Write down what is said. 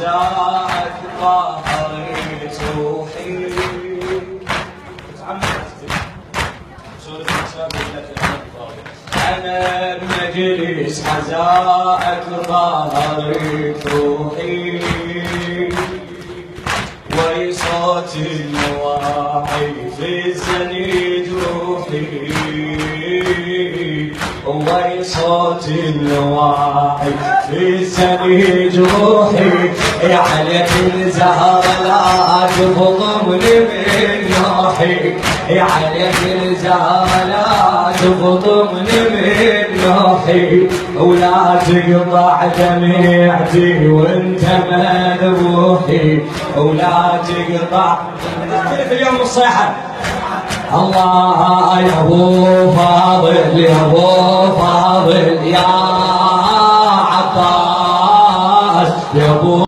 حزاك طهرت روحي. أنا بمجلس حزاك طهرت روحي، وصوت النواحي في الزنيد روحي، وصوت النواحي في الزنيد روحي. عليك الزهر لا تفضمني من نوحي، عليك الزهر لا تفضمني من نوحي، ولا تقطع دمعتي وانت مذبوحي، ولا تقطع في يوم الصيحة. الله يا ابو فاضل يا ابو فاضل يا عباس يا ابو